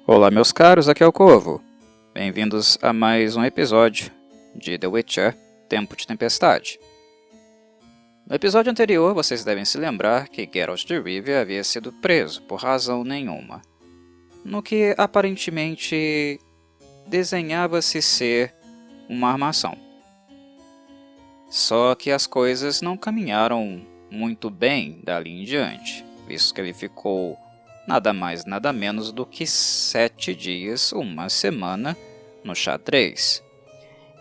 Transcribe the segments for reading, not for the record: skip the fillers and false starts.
Olá meus caros, aqui é o Corvo. Bem-vindos a mais um episódio de The Witcher, Tempo de Tempestade. No episódio anterior, vocês devem se lembrar que Geralt de Rivia havia sido preso por razão nenhuma, no que aparentemente desenhava-se ser uma armação. Só que as coisas não caminharam muito bem dali em diante, visto que ele ficou nada mais nada menos do que 7 dias, uma semana, no xadrez.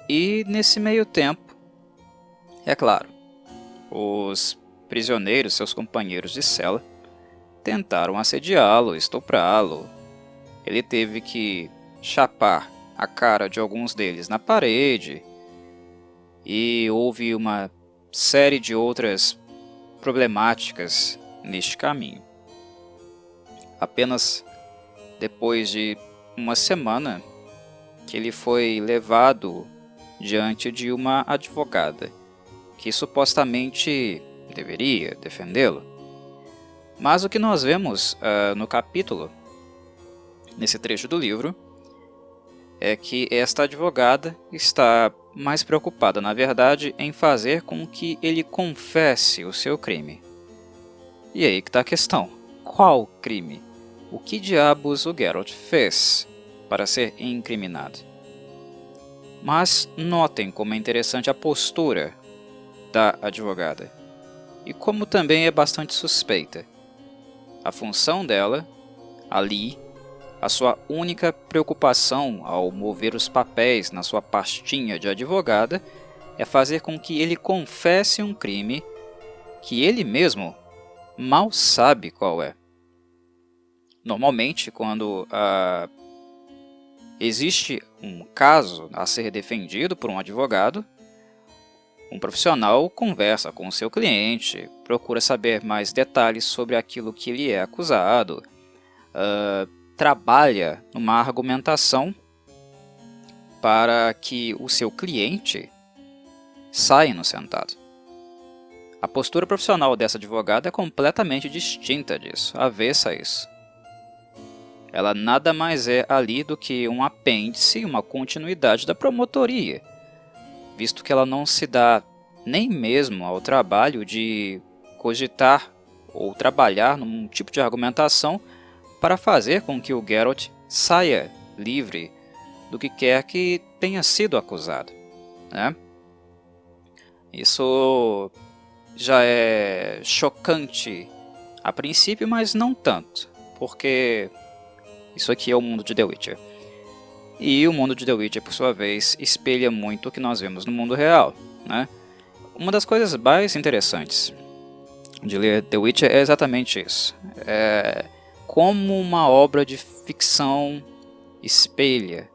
E nesse meio tempo, é claro, os prisioneiros, seus companheiros de cela, tentaram assediá-lo, estuprá-lo. Ele teve que chapar a cara de alguns deles na parede, e houve uma série de outras problemáticas neste caminho. Apenas depois de uma semana que ele foi levado diante de uma advogada que supostamente deveria defendê-lo. Mas o que nós vemos no capítulo, nesse trecho do livro, é que esta advogada está mais preocupada, na verdade, em fazer com que ele confesse o seu crime. E aí que está a questão: qual crime? O que diabos o Geralt fez para ser incriminado? Mas notem como é interessante a postura da advogada, e como também é bastante suspeita. A função dela, ali, a sua única preocupação ao mover os papéis na sua pastinha de advogada, é fazer com que ele confesse um crime que ele mesmo mal sabe qual é. Normalmente, quando existe um caso a ser defendido por um advogado, um profissional conversa com o seu cliente, procura saber mais detalhes sobre aquilo que ele é acusado, trabalha numa argumentação para que o seu cliente saia inocentado. A postura profissional dessa advogada é completamente distinta disso, avessa a isso. Ela nada mais é ali do que um apêndice, uma continuidade da promotoria, visto que ela não se dá nem mesmo ao trabalho de cogitar ou trabalhar num tipo de argumentação para fazer com que o Geralt saia livre do que quer que tenha sido acusado, né? Isso já é chocante a princípio, mas não tanto, porque isso aqui é o mundo de The Witcher. E o mundo de The Witcher, por sua vez, espelha muito o que nós vemos no mundo real, né? Uma das coisas mais interessantes de ler The Witcher é exatamente isso. Como uma obra de ficção espelha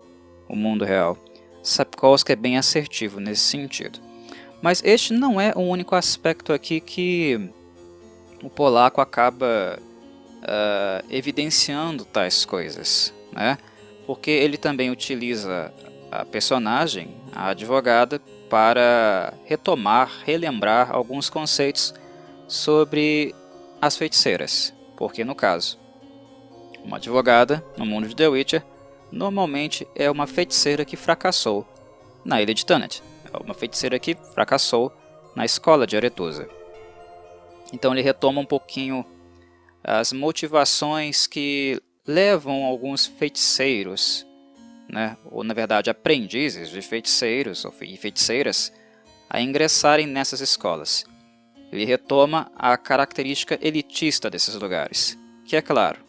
o mundo real. Sapkowski é bem assertivo nesse sentido. Mas este não é o único aspecto aqui que o polaco acaba evidenciando tais coisas, né? Porque ele também utiliza a personagem, a advogada, para relembrar alguns conceitos sobre as feiticeiras. Porque, no caso, uma advogada, no mundo de The Witcher, normalmente é uma feiticeira que fracassou na Ilha de Thanet. É uma feiticeira que fracassou na escola de Aretusa. Então ele retoma um pouquinho as motivações que levam alguns feiticeiros, né, ou na verdade aprendizes de feiticeiros e feiticeiras, a ingressarem nessas escolas. Ele retoma a característica elitista desses lugares, que é claro,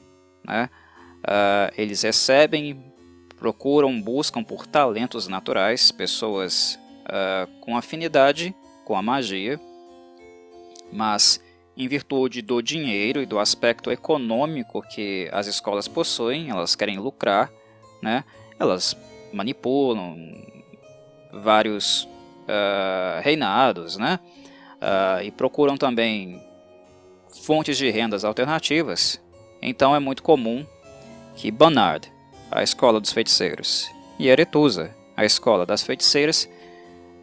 né, eles recebem, procuram, buscam por talentos naturais, pessoas com afinidade com a magia, mas em virtude do dinheiro e do aspecto econômico que as escolas possuem, elas querem lucrar, né? Elas manipulam vários reinados, né? E procuram também fontes de rendas alternativas. Então é muito comum que Banard, a escola dos feiticeiros, e Aretusa, a escola das feiticeiras,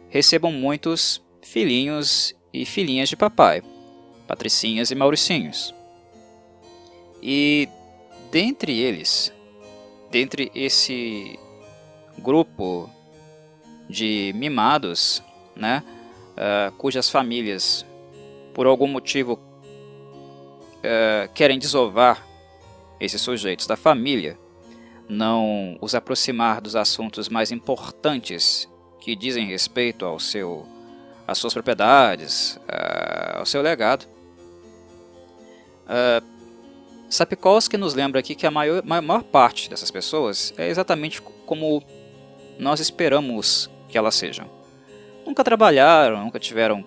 recebam muitos filhinhos e filhinhas de papai, patricinhas e mauricinhos. E dentre eles, dentre esse grupo de mimados, né, cujas famílias, por algum motivo, querem desovar esses sujeitos da família, não os aproximar dos assuntos mais importantes que dizem respeito às suas propriedades, ao seu legado. Sapkowski nos lembra aqui que a maior parte dessas pessoas é exatamente como nós esperamos que elas sejam. Nunca trabalharam, nunca tiveram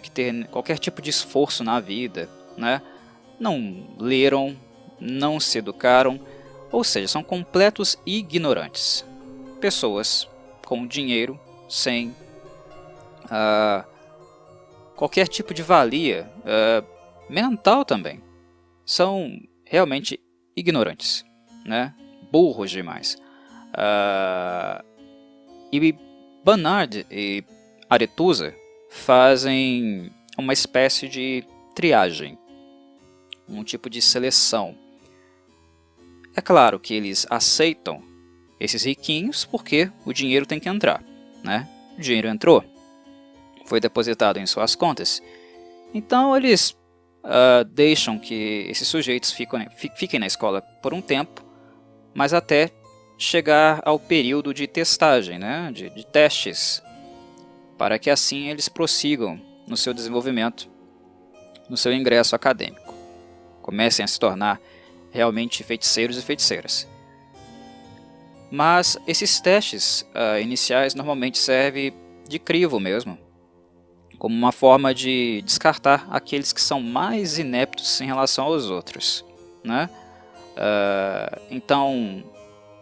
que ter qualquer tipo de esforço na vida, né? Não leram, não se educaram, ou seja, são completos ignorantes. Pessoas com dinheiro, sem qualquer tipo de valia mental também. São realmente ignorantes, né? Burros demais. E Bannard e Arethusa fazem uma espécie de triagem, um tipo de seleção. É claro que eles aceitam esses riquinhos porque o dinheiro tem que entrar, né? O dinheiro entrou, foi depositado em suas contas, então eles deixam que esses sujeitos fiquem na escola por um tempo, mas até chegar ao período de testagem, né, de testes, para que assim eles prossigam no seu desenvolvimento, no seu ingresso acadêmico, comecem a se tornar realmente feiticeiros e feiticeiras. Mas esses testes iniciais normalmente servem de crivo mesmo, como uma forma de descartar aqueles que são mais ineptos em relação aos outros, né? Então,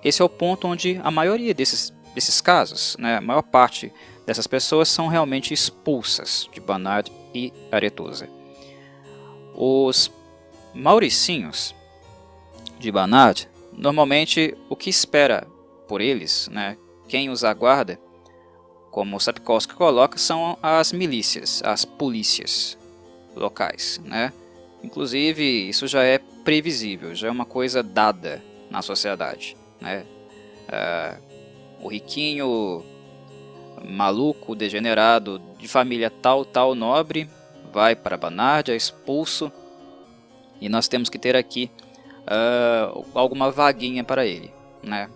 esse é o ponto onde a maioria desses casos, né, a maior parte dessas pessoas são realmente expulsas de Bannard e Arethusa. Os mauricinhos de Bannard, normalmente o que espera por eles, né, quem os aguarda, como o Sapkowski coloca, são as milícias, as polícias locais, né? Inclusive, isso já é previsível, já é uma coisa dada na sociedade, né? O riquinho, maluco, degenerado, de família tal nobre, vai para Bannard, é expulso, e nós temos que ter aqui alguma vaguinha para ele, né?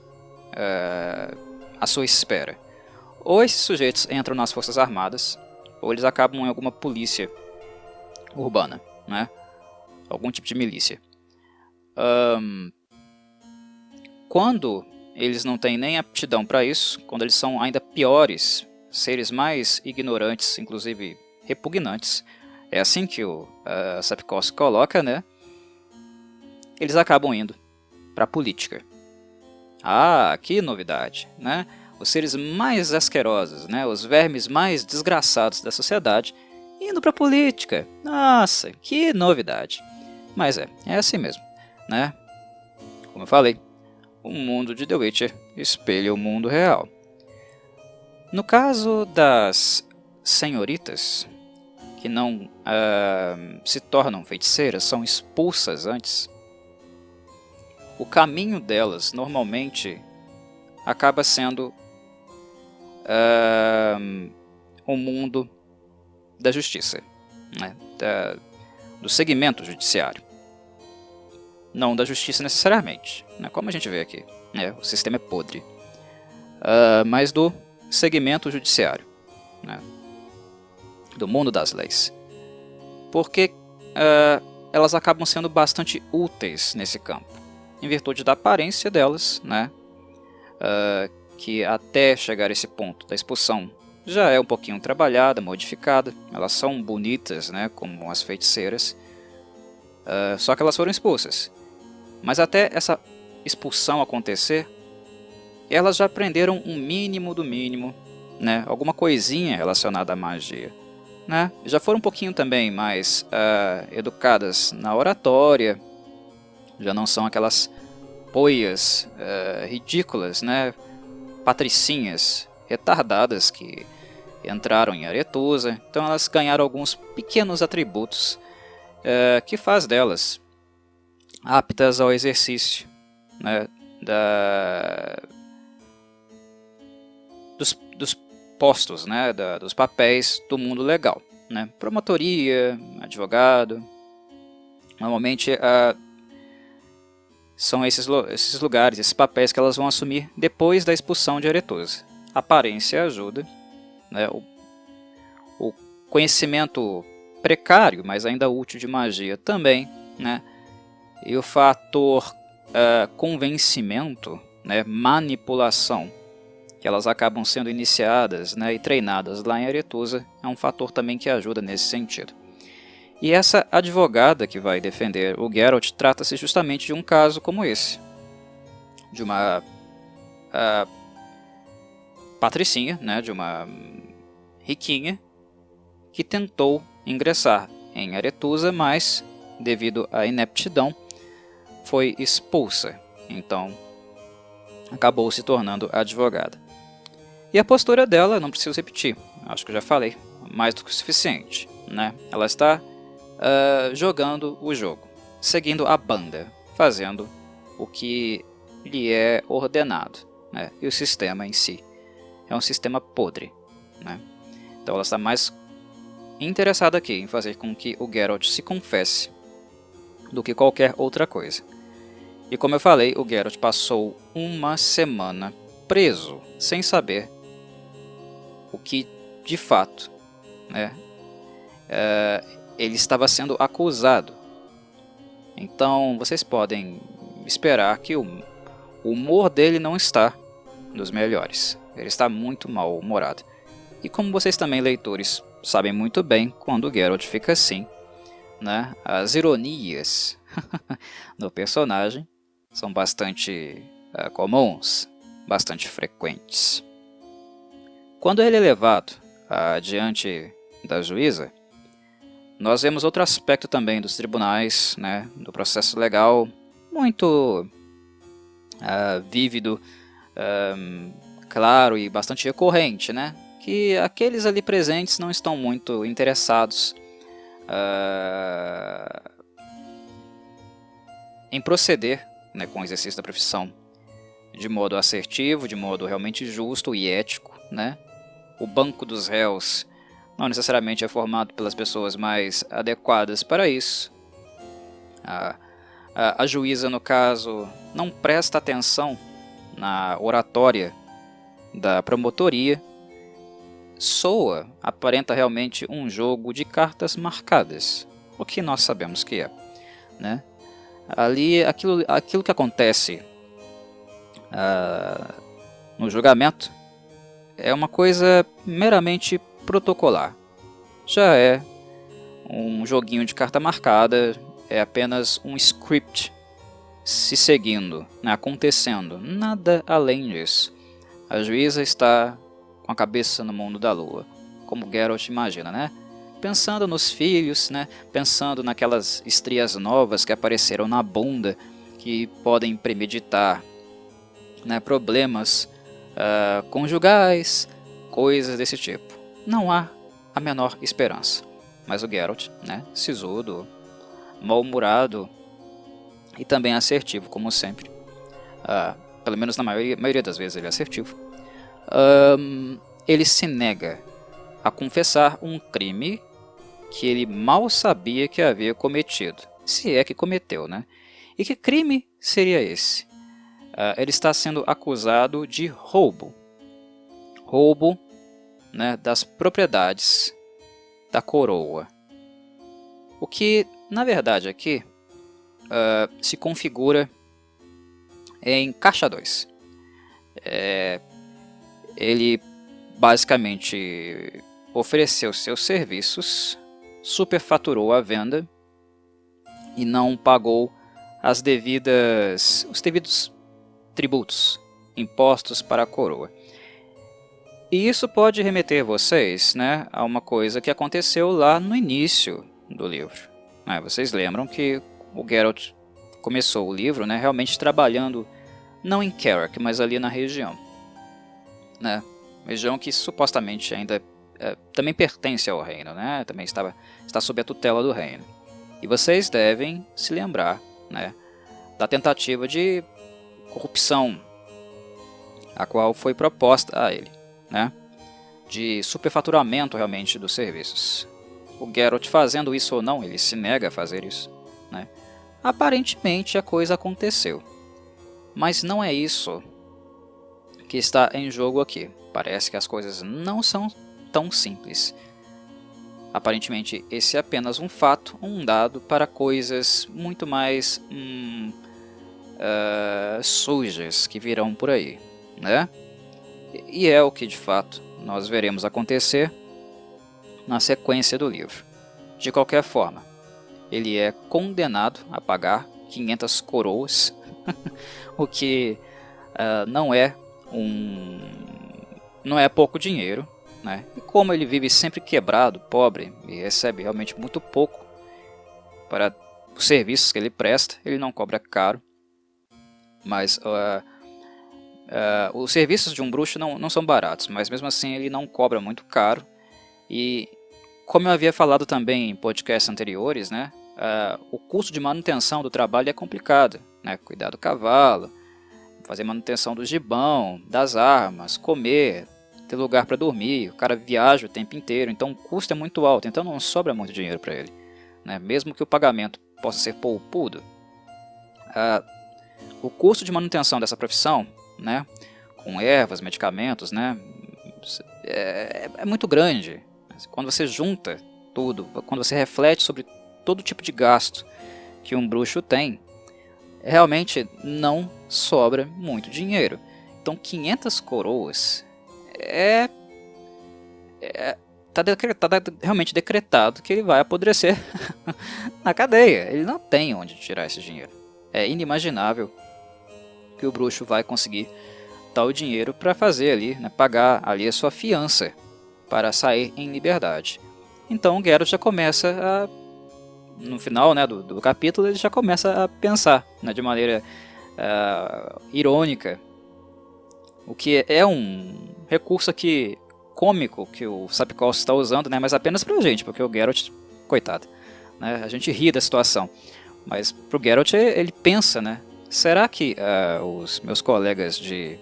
À sua espera. Ou esses sujeitos entram nas forças armadas, ou eles acabam em alguma polícia urbana, né? Algum tipo de milícia. Quando eles não têm nem aptidão para isso, quando eles são ainda piores, seres mais ignorantes, inclusive repugnantes, é assim que o Sapkowski coloca, né? Eles acabam indo para a política. Que novidade, né? Os seres mais asquerosos, né? Os vermes mais desgraçados da sociedade, indo para a política. Nossa, que novidade. Mas é assim mesmo, né? Como eu falei, o mundo de The Witcher espelha o mundo real. No caso das senhoritas, que não se tornam feiticeiras, são expulsas antes, o caminho delas normalmente acaba sendo o mundo da justiça, né? Do segmento judiciário. Não da justiça necessariamente, né? Como a gente vê aqui, né? O sistema é podre, mas do segmento judiciário, né? Do mundo das leis. Porque elas acabam sendo bastante úteis nesse campo, em virtude da aparência delas, né? Que até chegar a esse ponto da expulsão já é um pouquinho trabalhada, modificada. Elas são bonitas, né, como as feiticeiras, só que elas foram expulsas. Mas até essa expulsão acontecer, elas já aprenderam um mínimo do mínimo, né, alguma coisinha relacionada à magia, né? Já foram um pouquinho também mais educadas na oratória, já não são aquelas poias ridículas, né, patricinhas retardadas que entraram em Arethusa. Então elas ganharam alguns pequenos atributos que faz delas aptas ao exercício, né, dos postos, né, dos papéis do mundo legal, né? Promotoria, advogado, normalmente são esses lugares, esses papéis que elas vão assumir depois da expulsão de Aretusa. A aparência ajuda, né? O conhecimento precário, mas ainda útil de magia também, né? E o fator convencimento, né? Manipulação, que elas acabam sendo iniciadas, né? E treinadas lá em Aretusa, é um fator também que ajuda nesse sentido. E essa advogada que vai defender o Geralt trata-se justamente de um caso como esse, de uma patricinha, né, de uma riquinha, que tentou ingressar em Aretusa, mas, devido à ineptidão, foi expulsa. Então, acabou se tornando advogada. E a postura dela, não preciso repetir, acho que eu já falei, mais do que o suficiente, né? Ela está jogando o jogo, seguindo a banda, fazendo o que lhe é ordenado, né? E o sistema em si é um sistema podre, né? Então ela está mais interessada aqui em fazer com que o Geralt se confesse do que qualquer outra coisa. E como eu falei, o Geralt passou uma semana preso, sem saber o que de fato, né, ele estava sendo acusado. Então vocês podem esperar que o humor dele não está dos melhores. Ele está muito mal-humorado. E como vocês também, leitores, sabem muito bem, quando o Geralt fica assim, né, as ironias no personagem são bastante comuns, bastante frequentes. Quando ele é levado diante da juíza, nós vemos outro aspecto também dos tribunais, né, do processo legal, muito vívido, claro e bastante recorrente, né, que aqueles ali presentes não estão muito interessados em proceder, né, com o exercício da profissão de modo assertivo, de modo realmente justo e ético, né. O banco dos réus não necessariamente é formado pelas pessoas mais adequadas para isso. A juíza, no caso, não presta atenção na oratória da promotoria. Soa, aparenta realmente um jogo de cartas marcadas, o que nós sabemos que é, né? Ali, aquilo que acontece no julgamento é uma coisa meramente protocolar. Já é um joguinho de carta marcada, é apenas um script se seguindo, né, acontecendo, nada além disso. A juíza está com a cabeça no mundo da lua, como Geralt imagina, né? Pensando nos filhos, né? Pensando naquelas estrias novas que apareceram na bunda, que podem premeditar, né, problemas conjugais, coisas desse tipo. Não há a menor esperança. Mas o Geralt, né, sisudo, mal-humorado e também assertivo, como sempre. Pelo menos na maioria das vezes ele é assertivo. Ele se nega a confessar um crime que ele mal sabia que havia cometido. Se é que cometeu, né? E que crime seria esse? Ele está sendo acusado de roubo. Roubo, né, das propriedades da coroa. O que, na verdade, aqui se configura em caixa 2. Ele basicamente ofereceu seus serviços, superfaturou a venda e não pagou os devidos tributos, impostos para a coroa. E isso pode remeter vocês, né, a uma coisa que aconteceu lá no início do livro. Vocês lembram que o Geralt começou o livro, né, realmente trabalhando não em Carrick, mas ali na região, né, região que supostamente ainda também pertence ao reino, né, também está sob a tutela do reino. E vocês devem se lembrar, né, da tentativa de corrupção a qual foi proposta a ele, né? De superfaturamento realmente dos serviços. O Geralt, fazendo isso ou não, ele se nega a fazer isso, né? Aparentemente a coisa aconteceu, mas não é isso que está em jogo aqui. Parece que as coisas não são tão simples. Aparentemente esse é apenas um fato, um dado para coisas muito mais sujas que virão por aí, né? E é o que de fato nós veremos acontecer na sequência do livro. De qualquer forma, ele é condenado a pagar 500 coroas, o que não é pouco dinheiro, né? E como ele vive sempre quebrado, pobre, e recebe realmente muito pouco para os serviços que ele presta, ele não cobra caro, mas os serviços de um bruxo não são baratos, mas mesmo assim ele não cobra muito caro. E como eu havia falado também em podcasts anteriores, né, o custo de manutenção do trabalho é complicado, né? Cuidar do cavalo, fazer manutenção do gibão, das armas, comer, ter lugar para dormir, o cara viaja o tempo inteiro, então o custo é muito alto, então não sobra muito dinheiro para ele, né? Mesmo que o pagamento possa ser poupudo, o custo de manutenção dessa profissão, né, com ervas, medicamentos, né, é muito grande. Quando você junta tudo, quando você reflete sobre todo tipo de gasto que um bruxo tem, realmente não sobra muito dinheiro. Então 500 coroas tá realmente decretado que ele vai apodrecer na cadeia. Ele não tem onde tirar esse dinheiro. É inimaginável que o bruxo vai conseguir tal dinheiro para fazer ali, né, pagar ali a sua fiança para sair em liberdade. Então Geralt já começa no final, né, do capítulo, ele já começa a pensar, né, de maneira irônica, o que é um recurso aqui cômico que o Sapkowski está usando, né, mas apenas pra gente, porque o Geralt, coitado, né, a gente ri da situação, mas pro Geralt ele pensa, né, será que os meus colegas de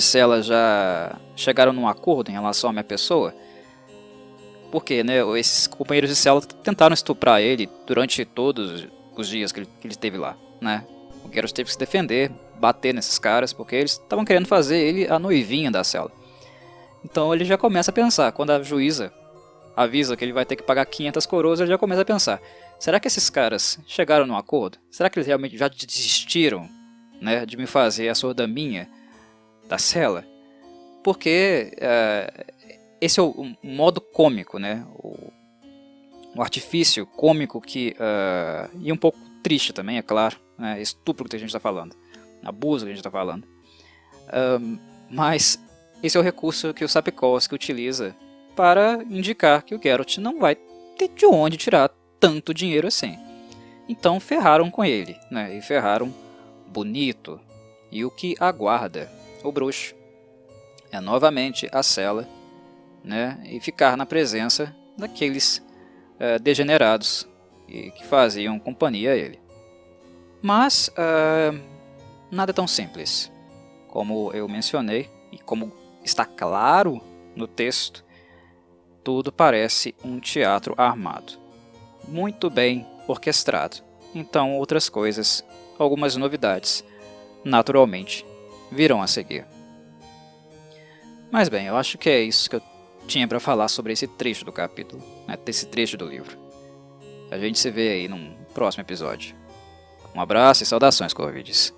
cela já chegaram num acordo em relação à minha pessoa? Porque, né, esses companheiros de cela tentaram estuprar ele durante todos os dias que ele esteve lá, né? O Geralt teve que se defender, bater nesses caras, porque eles estavam querendo fazer ele a noivinha da cela. Então ele já começa a pensar, quando a juíza avisa que ele vai ter que pagar 500 coroas, ele já começa a pensar, será que esses caras chegaram num acordo? Será que eles realmente já desistiram, né, de me fazer a sordaminha da cela? Porque esse é o modo cômico, né, o artifício cômico que, e um pouco triste também, é claro, né, estupro que a gente está falando, abuso que a gente está falando, mas esse é o recurso que o Sapkowski utiliza para indicar que o Geralt não vai ter de onde tirar tanto dinheiro assim. Então ferraram com ele, né, e ferraram bonito, e o que aguarda o bruxo é novamente a cela, né, e ficar na presença daqueles degenerados que faziam companhia a ele. Mas nada tão simples. Como eu mencionei, e como está claro no texto, tudo parece um teatro armado, muito bem orquestrado. Então outras coisas, algumas novidades, naturalmente virão a seguir. Mas bem, eu acho que é isso que eu tinha para falar sobre esse trecho do capítulo, né, desse trecho do livro. A gente se vê aí num próximo episódio. Um abraço e saudações, Corvides.